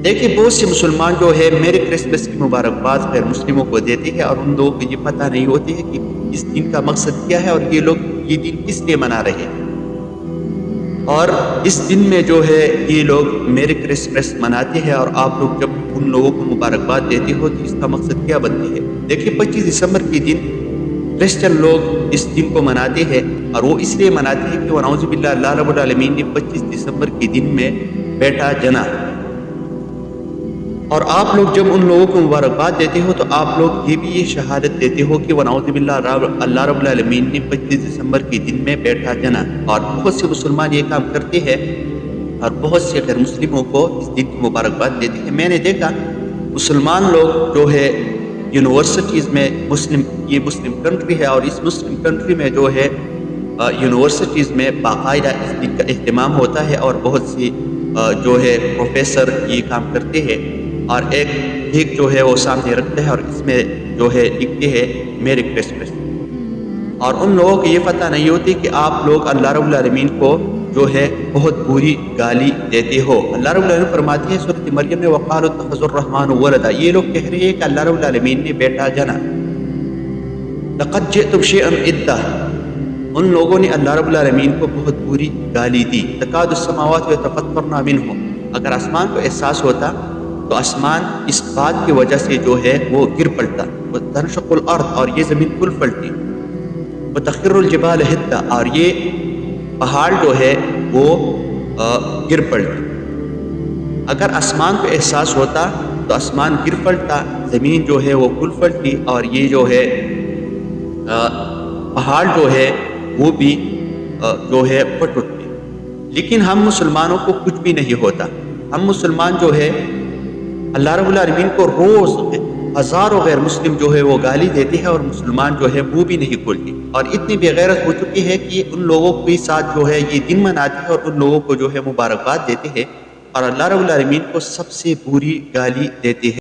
دیکھیے بہت سے مسلمان جو ہے میرے کرسمس کی مبارکباد غیر مسلموں کو دیتے ہیں اور ان لوگوں کو یہ پتہ نہیں ہوتی ہے کہ اس دن کا مقصد کیا ہے اور یہ لوگ یہ دن کس لیے منا رہے ہیں۔ اور اس دن میں جو ہے یہ لوگ میرے کرسمس مناتے ہیں اور آپ لوگ جب ان لوگوں کو مبارکباد دیتے ہو تو اس کا مقصد کیا بنتی ہے۔ دیکھیے 25 دسمبر کے دن کرسچن لوگ اس دن کو مناتے ہیں اور وہ اس لیے مناتے ہیں کہ ونعوذ باللہ اللہ رب العالمین نے 25 دسمبر کے دن میں بیٹا جنا، اور آپ لوگ جب ان لوگوں کو مبارکباد دیتے ہو تو آپ لوگ یہ بھی یہ شہادت دیتے ہو کہ ونعوذ باللہ اللہ رب العالمین نے 25 دسمبر کے دن میں بیٹا جنا۔ اور بہت سے مسلمان یہ کام کرتے ہیں اور بہت سے غیر مسلموں کو اس دن کی مبارکباد دیتے ہیں۔ میں نے دیکھا مسلمان لوگ جو ہے یونیورسٹیز میں یہ مسلم کنٹری ہے اور اس مسلم کنٹری میں جو ہے یونیورسٹیز میں باقاعدہ اس دن کا اہتمام ہوتا ہے اور بہت سی جو ہے پروفیسر یہ کام کرتے ہیں اور ایک جو ہے وہ سامنے رکھتے ہیں اور اس میں جو ہے لکھتے ہیں میری کرسمس، اور ان لوگوں کو یہ پتہ نہیں ہوتی کہ آپ لوگ اللہ رب العالمین کو جو ہے بہت بری گالی دیتے ہو۔ اللہ رب العالمین فرماتے ہیں سورۃ مریم میں وقالوا اتخذوا الرحمن ولدا، یہ لوگ کہہ رہے ہیں کہ اللہ رب العالمین نے بیٹا جنا۔ لقد جئتم شیئا ادا، ان لوگوں نے اللہ رب العالمین کو بہت بری گالی دی۔ تکاد السماوات یتفطرن منہ، اگر آسمان کو احساس ہوتا تو آسمان اس بات کی وجہ سے جو ہے وہ گر پڑتا، وتنشق الارض، اور یہ زمین کھل پڑتی، وتخر الجبال ہدا، اور یہ پہاڑ جو ہے وہ گر پڑتی۔ اگر آسمان کو احساس ہوتا تو آسمان گر پڑتا، زمین جو ہے وہ کھل پڑتی، اور یہ جو ہے پہاڑ جو ہے وہ بھی جو ہے پھٹ اٹھتے۔ لیکن ہم مسلمانوں کو کچھ بھی نہیں ہوتا۔ ہم مسلمان جو ہے اللہ رب العالمین کو روز ہزاروں غیر مسلم جو ہے وہ گالی دیتے ہیں اور مسلمان جو ہے وہ بھی نہیں کھولتے، اور اتنی بے غیرت ہو چکی ہے کہ ان لوگوں کے ساتھ جو ہے یہ دن مناتے ہیں اور ان لوگوں کو جو ہے مبارکباد دیتے ہیں اور اللہ رب العالمین کو سب سے بری گالی دیتے ہیں۔